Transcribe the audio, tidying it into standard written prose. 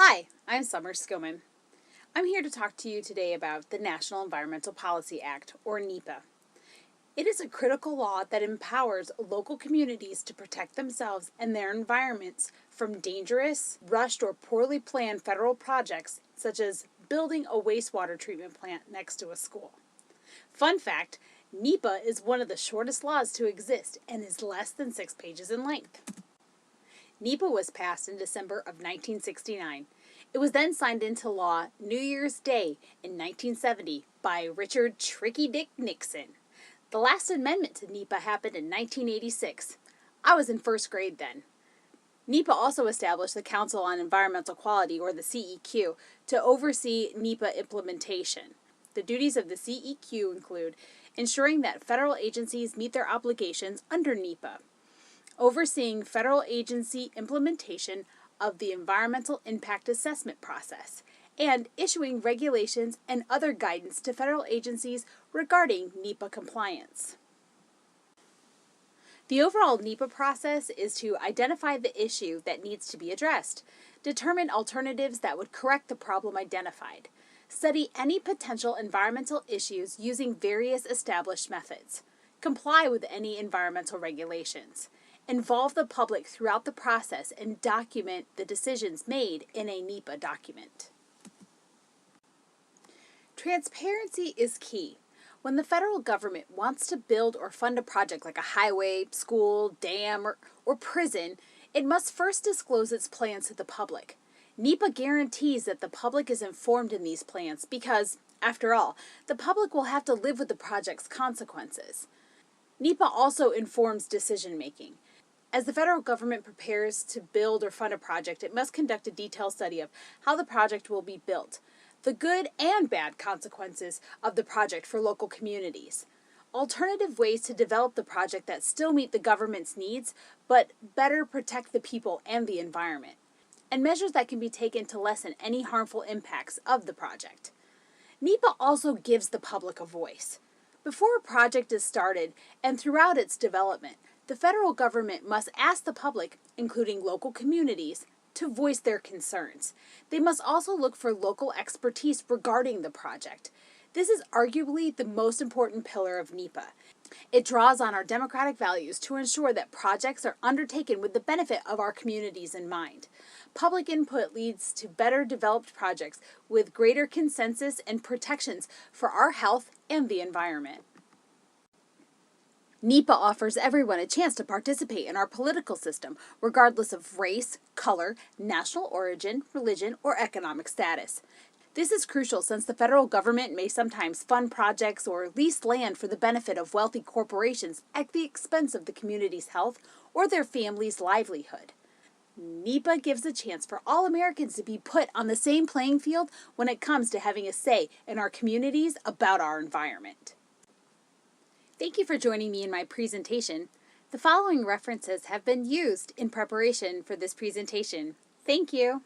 Hi, I'm Summer Skillman. I'm here to talk to you today about the National Environmental Policy Act, or NEPA. It is a critical law that empowers local communities to protect themselves and their environments from dangerous, rushed, or poorly planned federal projects, such as building a wastewater treatment plant next to a school. Fun fact, NEPA is one of the shortest laws to exist and is less than 6 pages in length. NEPA was passed in December of 1969. It was then signed into law New Year's Day in 1970 by Richard Tricky Dick Nixon. The last amendment to NEPA happened in 1986. I was in first grade then. NEPA also established the Council on Environmental Quality, or the CEQ, to oversee NEPA implementation. The duties of the CEQ include ensuring that federal agencies meet their obligations under NEPA, overseeing federal agency implementation of the environmental impact assessment process, and issuing regulations and other guidance to federal agencies regarding NEPA compliance. The overall NEPA process is to identify the issue that needs to be addressed, determine alternatives that would correct the problem identified, study any potential environmental issues using various established methods, comply with any environmental regulations, involve the public throughout the process, and document the decisions made in a NEPA document. Transparency is key. When the federal government wants to build or fund a project like a highway, school, dam, or prison, it must first disclose its plans to the public. NEPA guarantees that the public is informed in these plans because, after all, the public will have to live with the project's consequences. NEPA also informs decision-making. As the federal government prepares to build or fund a project, it must conduct a detailed study of how the project will be built, the good and bad consequences of the project for local communities, alternative ways to develop the project that still meet the government's needs but better protect the people and the environment, and measures that can be taken to lessen any harmful impacts of the project. NEPA also gives the public a voice. Before a project is started and throughout its development, the federal government must ask the public, including local communities, to voice their concerns. They must also look for local expertise regarding the project. This is arguably the most important pillar of NEPA. It draws on our democratic values to ensure that projects are undertaken with the benefit of our communities in mind. Public input leads to better developed projects with greater consensus and protections for our health and the environment. NEPA offers everyone a chance to participate in our political system, regardless of race, color, national origin, religion, or economic status. This is crucial since the federal government may sometimes fund projects or lease land for the benefit of wealthy corporations at the expense of the community's health or their family's livelihood. NEPA gives a chance for all Americans to be put on the same playing field when it comes to having a say in our communities about our environment. Thank you for joining me in my presentation. The following references have been used in preparation for this presentation. Thank you.